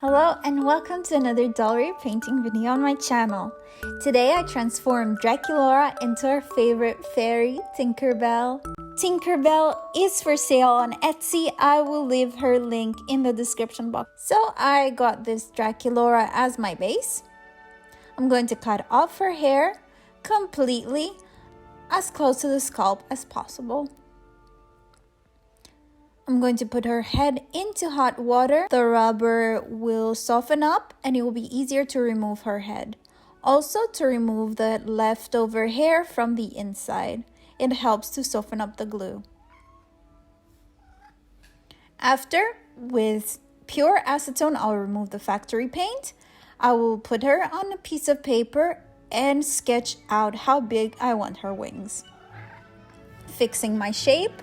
Hello and welcome to another doll repainting video on my channel. Today I transformed Draculaura into our favorite fairy, Tinkerbell. Tinkerbell is for sale on Etsy. I will leave her link in the description box. So I got this Draculaura as my base. I'm going to cut off her hair completely, as close to the scalp as possible. I'm going to put her head into hot water. The rubber will soften up and it will be easier to remove her head. Also to remove the leftover hair from the inside. It helps to soften up the glue. After, with pure acetone, I'll remove the factory paint. I will put her on a piece of paper and sketch out how big I want her wings. Fixing my shape.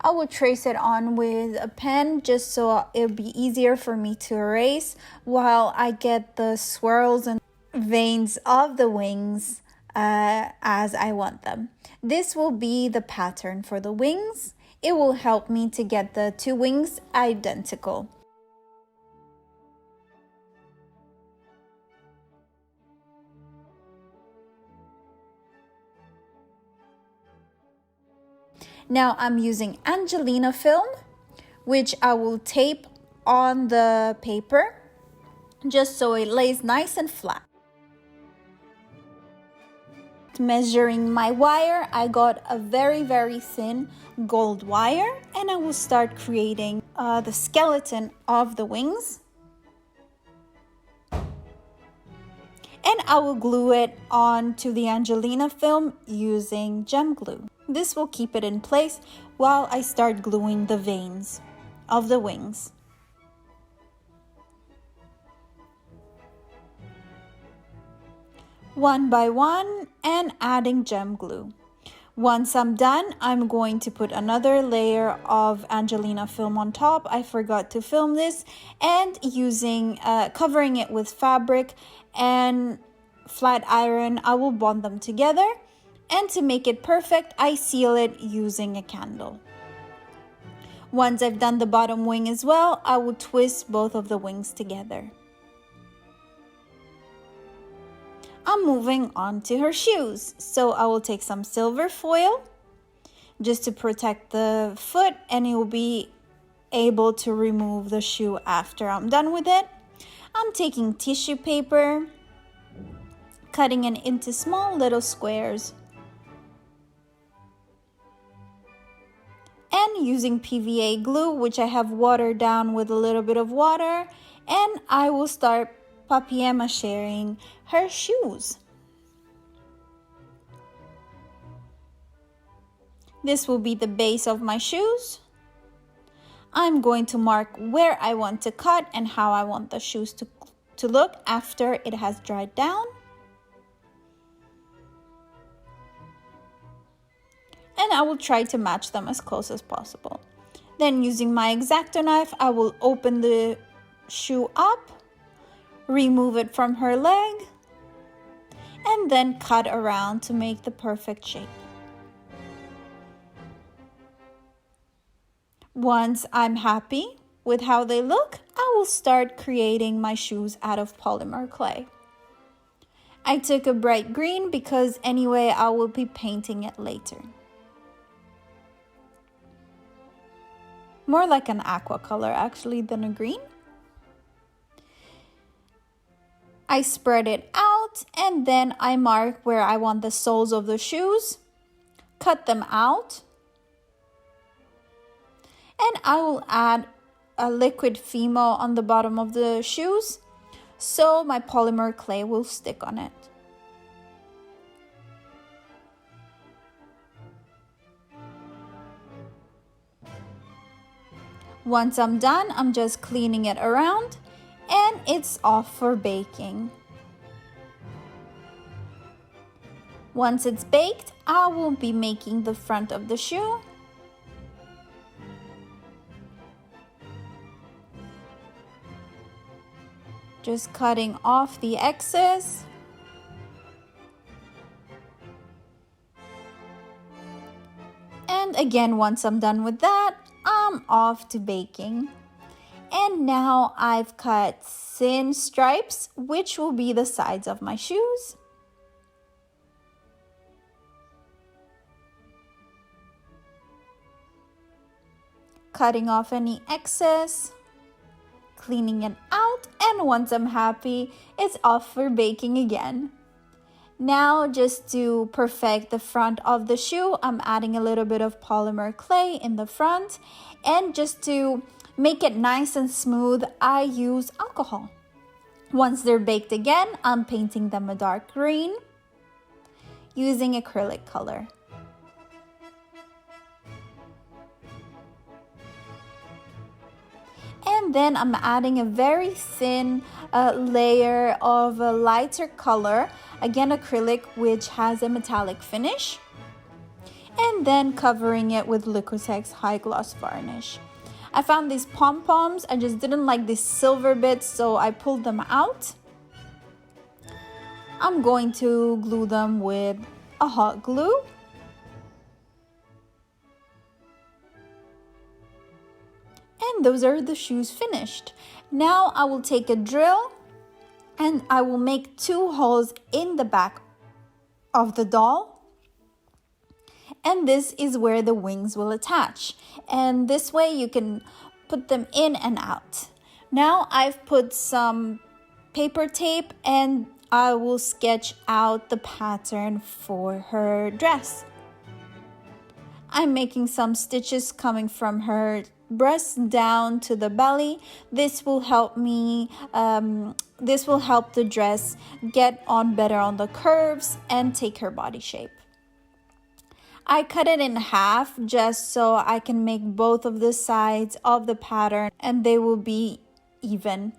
I will trace it on with a pen just so it'll be easier for me to erase while I get the swirls and veins of the wings as I want them. This will be the pattern for the wings. It will help me to get the two wings identical. Now I'm using Angelina film, which I will tape on the paper just so it lays nice and flat. Measuring my wire, I got a very thin gold wire and I will start creating the skeleton of the wings. And I will glue it onto the Angelina film using gem glue. This will keep it in place while I start gluing the veins of the wings. One by one and adding gem glue. Once I'm done, I'm going to put another layer of Angelina film on top. I forgot to film this, and using covering it with fabric and flat iron, I will bond them together. And to make it perfect, I seal it using a candle. Once I've done the bottom wing as well, I will twist both of the wings together. I'm moving on to her shoes. So I will take some silver foil just to protect the foot, and it will be able to remove the shoe after I'm done with it. I'm taking tissue paper, cutting it into small little squares. And using PVA glue, which I have watered down with a little bit of water, and I will start papier-mâchering her shoes. This will be the base of my shoes. I'm going to mark where I want to cut and how I want the shoes to look after it has dried down. And I will try to match them as close as possible. Then using my X-Acto knife, I will open the shoe up, remove it from her leg, and then cut around to make the perfect shape. Once I'm happy with how they look, I will start creating my shoes out of polymer clay. I took a bright green because anyway I will be painting it later. More like an aqua color actually than a green. I spread it out and then I mark where I want the soles of the shoes, cut them out, and I will add a liquid Fimo on the bottom of the shoes so my polymer clay will stick on it. Once I'm done, I'm just cleaning it around and it's off for baking. Once it's baked, I will be making the front of the shoe. Just cutting off the excess. And again, once I'm done with that, I'm I'm off to baking. And now I've cut thin stripes, which will be the sides of my shoes. Cutting off any excess, cleaning it out, and once I'm happy, it's off for baking again. Now, just to perfect the front of the shoe, I'm adding a little bit of polymer clay in the front, and just to make it nice and smooth, I use alcohol. Once they're baked again, I'm painting them a dark green using acrylic color. And then I'm adding a very thin layer of a lighter color, again acrylic, which has a metallic finish. And then covering it with Liquitex High Gloss Varnish. I found these pom-poms, I just didn't like these silver bits, so I pulled them out. I'm going to glue them with a hot glue. And those are the shoes finished. Now I will take a drill and I will make 2 holes in the back of the doll. And this is where the wings will attach. And this way you can put them in and out. Now I've put some paper tape and I will sketch out the pattern for her dress. I'm making some stitches coming from her breast down to the belly. This will help me, this will help the dress get on better on the curves and take her body shape. I cut it in half just so I can make both of the sides of the pattern and they will be even.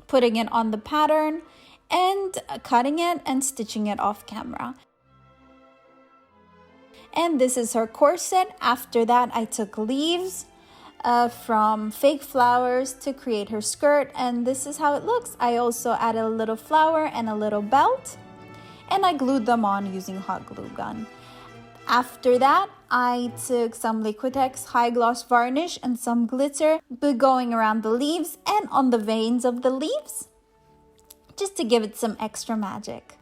Putting it on the pattern and cutting it and stitching it off camera. And this is her corset. After that, I took leaves from fake flowers to create her skirt, and this is how it looks. I also added a little flower and a little belt, and I glued them on using hot glue gun. After that, I took some Liquitex High Gloss Varnish and some glitter, going around the leaves and on the veins of the leaves, just to give it some extra magic.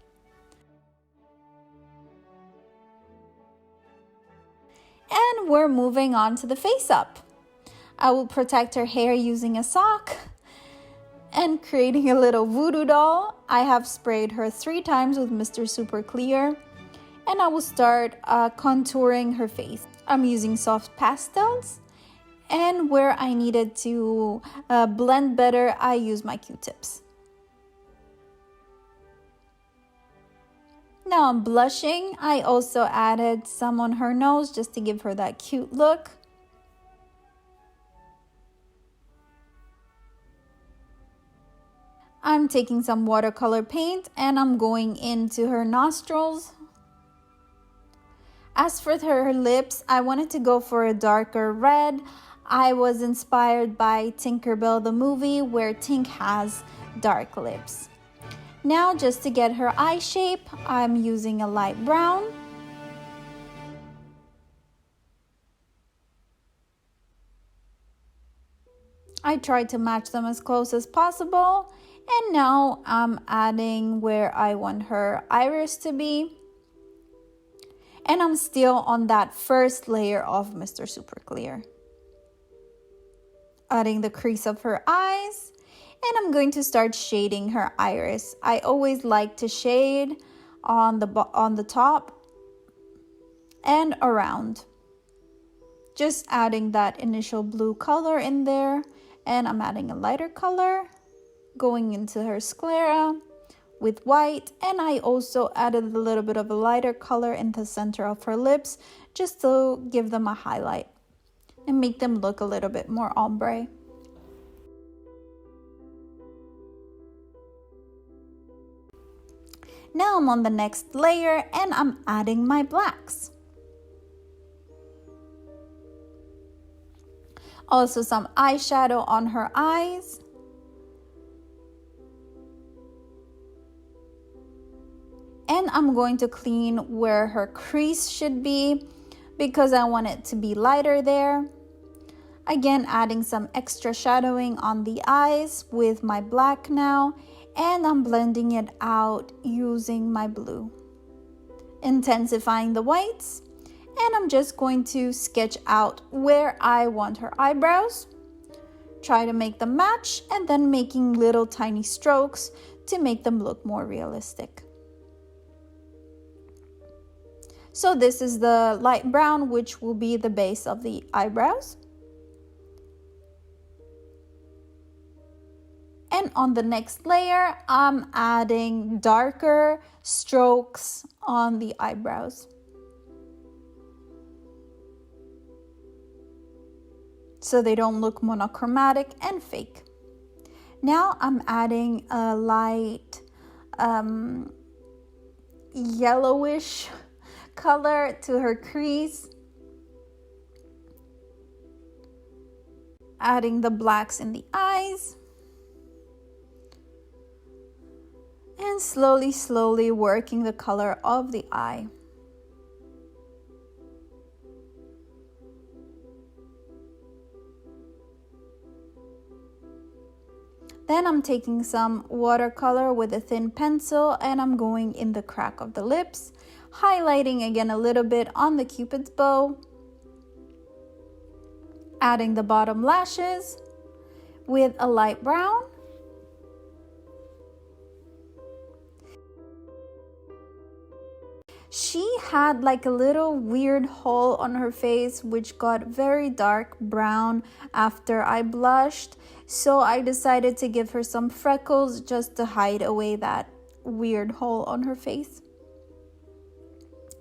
And we're moving on to the face up. I will protect her hair using a sock and creating a little voodoo doll. I have sprayed her 3 times with Mr. Super Clear. And I will start contouring her face. I'm using soft pastels. And where I needed to blend better, I use my Q-tips. Now I'm blushing. I also added some on her nose just to give her that cute look. I'm taking some watercolor paint and I'm going into her nostrils. As for her lips, I wanted to go for a darker red. I was inspired by Tinkerbell the movie where Tink has dark lips. Now just to get her eye shape, I'm using a light brown. I tried to match them as close as possible. And now I'm adding where I want her iris to be. And I'm still on that first layer of Mr. Super Clear. Adding the crease of her eyes. And I'm going to start shading her iris. I always like to shade on the top and around. Just adding that initial blue color in there. And I'm adding a lighter color. Going into her sclera with white, and I also added a little bit of a lighter color in the center of her lips just to give them a highlight and make them look a little bit more ombre. Now I'm on the next layer and I'm adding my blacks. Also some eyeshadow on her eyes. And I'm going to clean where her crease should be because I want it to be lighter there. Again, adding some extra shadowing on the eyes with my black now, and I'm blending it out using my blue. Intensifying the whites, and I'm just going to sketch out where I want her eyebrows. Try to make them match, and then making little tiny strokes to make them look more realistic. So this is the light brown, which will be the base of the eyebrows. And on the next layer, I'm adding darker strokes on the eyebrows. So they don't look monochromatic and fake. Now I'm adding a light yellowish color to her crease. Adding the blacks in the eyes. And slowly working the color of the eye. Then I'm taking some watercolor with a thin pencil and I'm going in the crack of the lips, highlighting again a little bit on the Cupid's bow. Adding the bottom lashes with a light brown. She had like a little weird hole on her face which got very dark brown after I blushed, so I decided to give her some freckles just to hide away that weird hole on her face.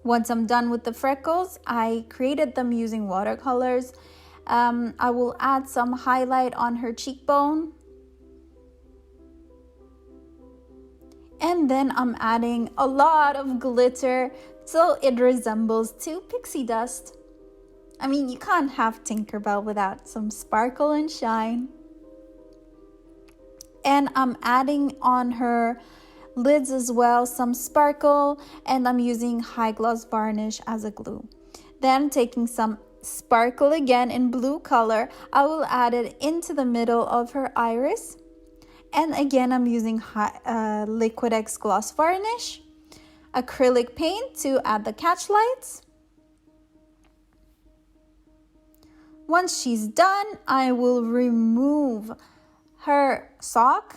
Once I'm done with the freckles, I created them using watercolors. I will add some highlight on her cheekbone. And then I'm adding a lot of glitter so it resembles to pixie dust. I mean, you can't have Tinkerbell without some sparkle and shine. And I'm adding on her lids as well some sparkle, and I'm using high gloss varnish as a glue. Then taking some sparkle again in blue color, I will add it into the middle of her iris. And again, I'm using Liquid X gloss varnish, acrylic paint to add the catch lights. Once she's done, I will remove her sock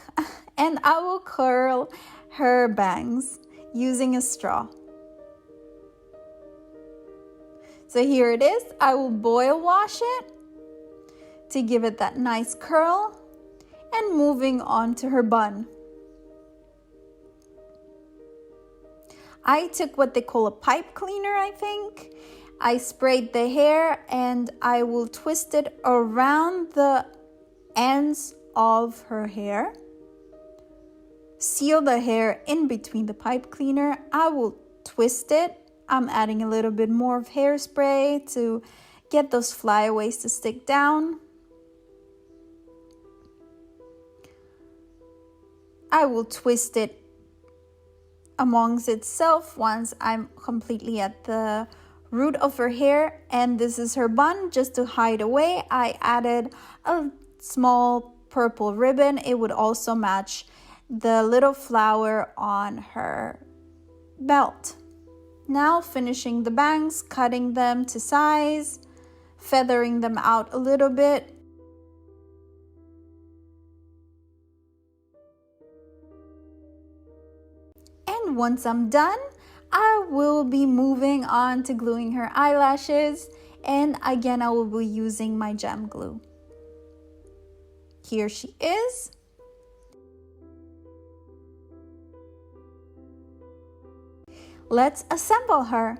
and I will curl her bangs using a straw. So here it is. I will boil wash it to give it that nice curl. And moving on to her bun. I took what they call a pipe cleaner, I think. I sprayed the hair and I will twist it around the ends of her hair. Seal the hair in between the pipe cleaner. I will twist it. I'm adding a little bit more of hairspray to get those flyaways to stick down. I will twist it amongst itself once I'm completely at the root of her hair. And this is her bun. Just to hide away, I added a small purple ribbon. It would also match the little flower on her belt. Now finishing the bangs, cutting them to size, feathering them out a little bit. And once I'm done, I will be moving on to gluing her eyelashes. And again, I will be using my gem glue. Here she is. Let's assemble her.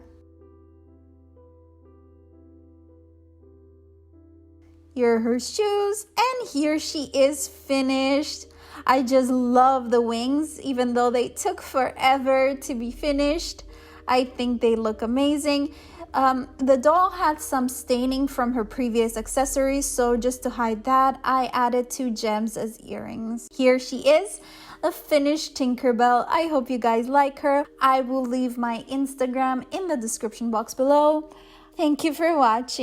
Here are her shoes, and here she is finished. I just love the wings, even though they took forever to be finished. I think they look amazing. The doll had some staining from her previous accessories, so just to hide that, I added 2 gems as earrings. Here she is, a finished Tinkerbell. I hope you guys like her. I will leave my Instagram in the description box below. Thank you for watching.